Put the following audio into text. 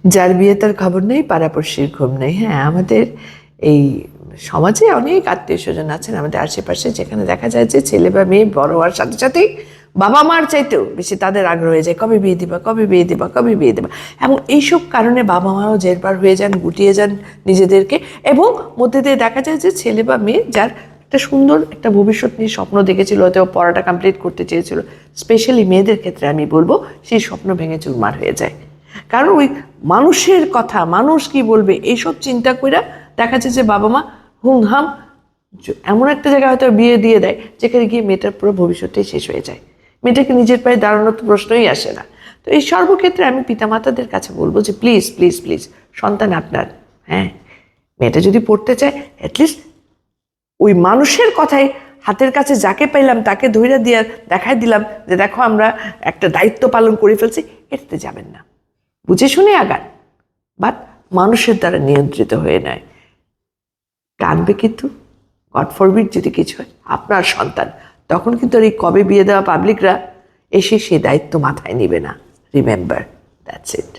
যার বিয়ে তার খবর নেই, পাড়াপড়শির ঘুম নেই। হ্যাঁ, আমাদের এই সমাজে অনেক আত্মীয় স্বজন আছেন আমাদের আশেপাশে, যেখানে দেখা যায় যে ছেলে বা মেয়ে বড় হওয়ার সাথে সাথেই বাবা মার চাইতেও বেশি তাদের আগ্রহ হয়ে যায়, কবে বিয়ে দিবা, কবে বিয়ে দেবা, কবে বিয়ে দেবা। এবং এইসব কারণে বাবা মাও জেরবার হয়ে যান, গুটিয়ে যান নিজেদেরকে, এবং মধ্যে দিয়ে দেখা যায় যে ছেলে বা মেয়ে যার একটা সুন্দর একটা ভবিষ্যৎ নিয়ে স্বপ্ন দেখেছিল, হয়তো পড়াটা কমপ্লিট করতে চেয়েছিল, স্পেশালি মেয়েদের ক্ষেত্রে আমি বলবো, সেই স্বপ্ন ভেঙে চুরমার হয়ে যায়। কারণ ওই মানুষের কথা, মানুষ কি বলবে, এইসব চিন্তা করে দেখা যায় যে বাবা মা হুমহাম এমন একটা জায়গায় হয়তো বিয়ে দিয়ে দেয় যেখানে গিয়ে মেয়েটার পুরো ভবিষ্যৎটাই শেষ হয়ে যায়। মেয়েটাকে নিজের পায়ে দাঁড়ানোর তো প্রশ্নই আসে না। তো এই সর্বক্ষেত্রে আমি পিতামাতাদের কাছে বলবো যে প্লিজ প্লিজ প্লিজ, সন্তান আপনার, হ্যাঁ, মেয়েটা যদি পড়তে চায় অ্যাটলিস্ট ওই মানুষের কথাই, হাতের কাছে যাকে পাইলাম তাকে ধইরা দিয়ে দেখাই দিলাম যে দেখো আমরা একটা দায়িত্ব পালন করে ফেলছি, এটাতে যাবেন না। বুঝে শুনে আগান, বাট মানুষের দ্বারা নিয়ন্ত্রিত হয়ে নেয়। টানবে কিন্তু, গড ফরবিড যদি কিছু হয়, আপনার সন্তান, তখন কিন্তু আর এই কবে বিয়ে দেওয়া পাবলিকরা এসে সে দায়িত্ব মাথায় নেবে না। Remember, that's it.